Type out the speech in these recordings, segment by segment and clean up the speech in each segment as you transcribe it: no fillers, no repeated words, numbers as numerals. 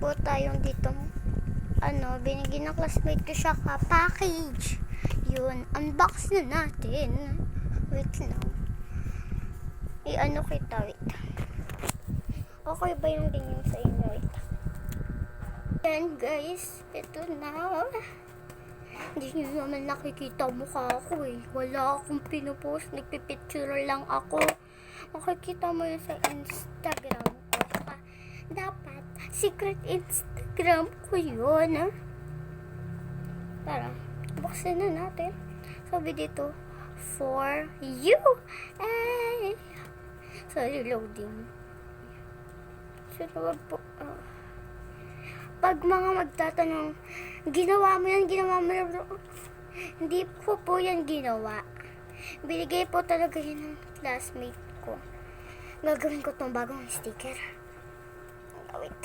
po tayong ditong binigyan ng classmate ko siya ka package. Yun, unbox na natin. Wait lang. Kita, wait. Okay ba yung ganyan sa inyo? Wait. Yan guys, ito na. Hindi nyo naman nakikita mukha ko eh. Wala akong pinupost, nagpipicture lang ako. Makikita mo yun sa Instagram ko. Saka, dapat, secret Instagram ko yun. Tara, buksan na natin. Sabi dito, for you. Ay! Sorry, loading. So, wag po. Pag mga magtatanong, ginawa mo yan. Hindi po yan ginawa. Binigay po talaga yun ng classmate ko. Gagawin ko tong bagong sticker. Wait.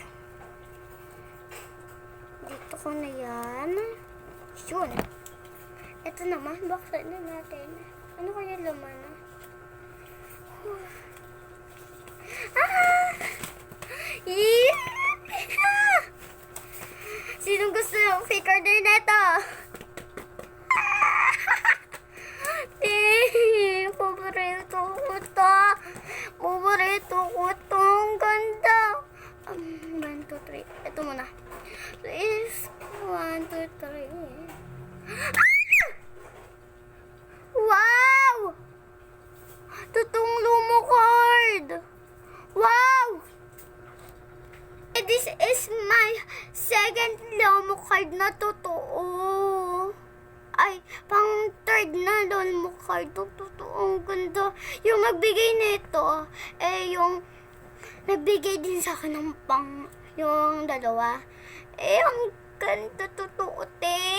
Dito ko na yan. Yun. Ito naman, buksan na natin. Ano kaya laman? Sinong gusto ng fake order na ito? Paborito ko to. Ang ganda. 1, 2, 3. Ito muna. So is 1, 2, 3. Wow! Totoong Lumo card. Wow! This is my second Lumo card na totoo. Ay, pang third na Lumo card. Totoo, ang ganda. Yung nagbigay nito, yung nagbigay din sa akin ng yung dalawa. Ang ganda, totoo, te.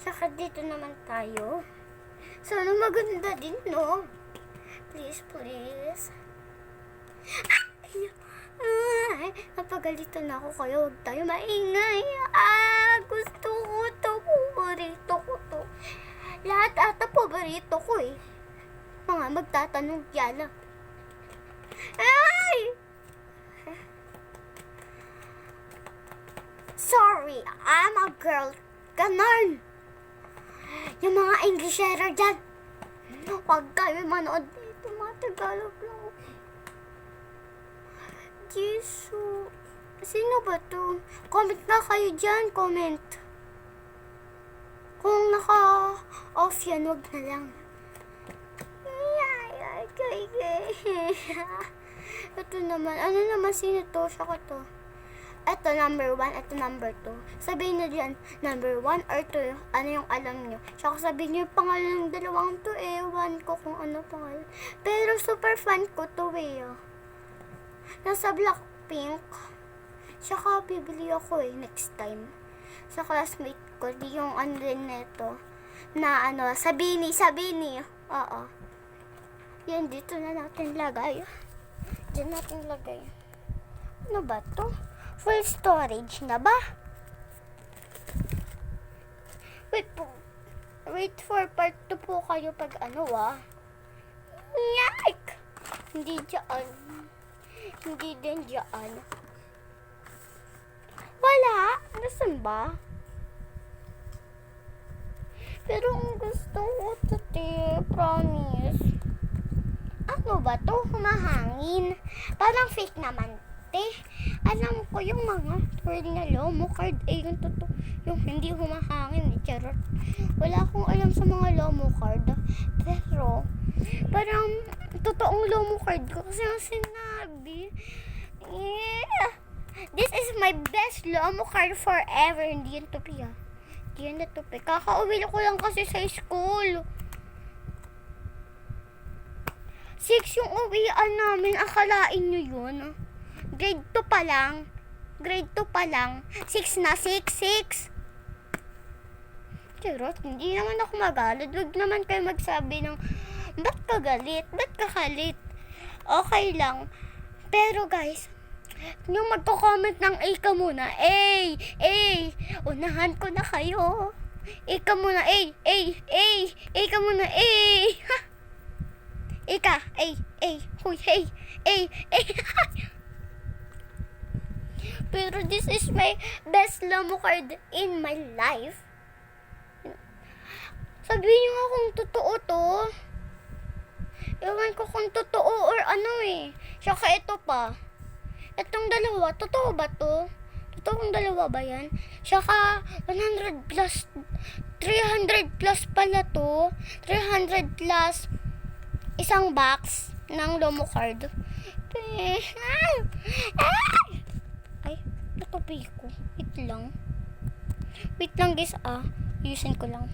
Saka dito naman tayo. Sana maganda din, no? Please, please. Ay, napagalitan na ako kayo. Huwag tayo maingay. Gusto ko to. Paborito ko to. Lahat ata paborito ko eh. Mga magtatanong yan. Ay! Sorry, I'm a girl. Ganon. Yung mga Englishera dyan. Huwag kayo manood dito. Mga Tagalog lang. Jesus. Sino ba to? Comment na kayo dyan. Comment. Kung naka-off yan, wag na lang. Ito naman. Ano naman? Sino to? Siya ko to. Ito number 1, ito number 2. Sabihin nyo dyan, number 1 or 2, ano yung alam nyo. Tsaka sabihin nyo yung pangalan ng dalawang to ewan ko kung ano pangalan. Pero super fan ko to Nasa Blackpink. Tsaka bibili ako next time. Sa classmate ko, di yung din neto. Na Sabini. Oo. Yan, dito na natin lagay. Diyan natin lagay. Ano ba to? Full storage na ba? Wait for part 2 po kayo pag Yike! Hindi dyan. Hindi din dyan. Wala. Nasaan ba? Pero ang gusto ko ito, promise. Ano ba to? Humahangin. Parang fake naman. Alam ko yung mga word na Lumo card yung totoo, yung hindi humahangin charot. Wala akong alam sa mga Lumo card, pero parang totoong Lumo card ko kasi ang sinabi. This is my best Lumo card forever. Hindi yun tupi Hindi yun na tupi. Kakauwi ko lang kasi sa school. 6 yung uwian namin. Akalain nyo yun. Grade 2 pa lang. 6 na, 6. Charot, hindi naman ako magalit. Huwag naman kayo magsabi ng, ba't ka galit? Ba't ka kalit? Okay lang. Pero guys, yung magko-comment ng A ka muna. A. Unahan ko na kayo. A ka muna. A ka muna. A. Ika. Huy, hey. Pero this is my best Lomo card in my life. Sabihin niyo nga kung totoo to. Ewan ko kung totoo or ano eh. Saka ito pa. Itong dalawa, totoo ba to? Totoong dalawa ba yan? Saka 100 plus, 300 plus pala to. 300 plus isang box ng Lomo card. Ay, natupi ko. Wait lang guys, ayusin ko lang.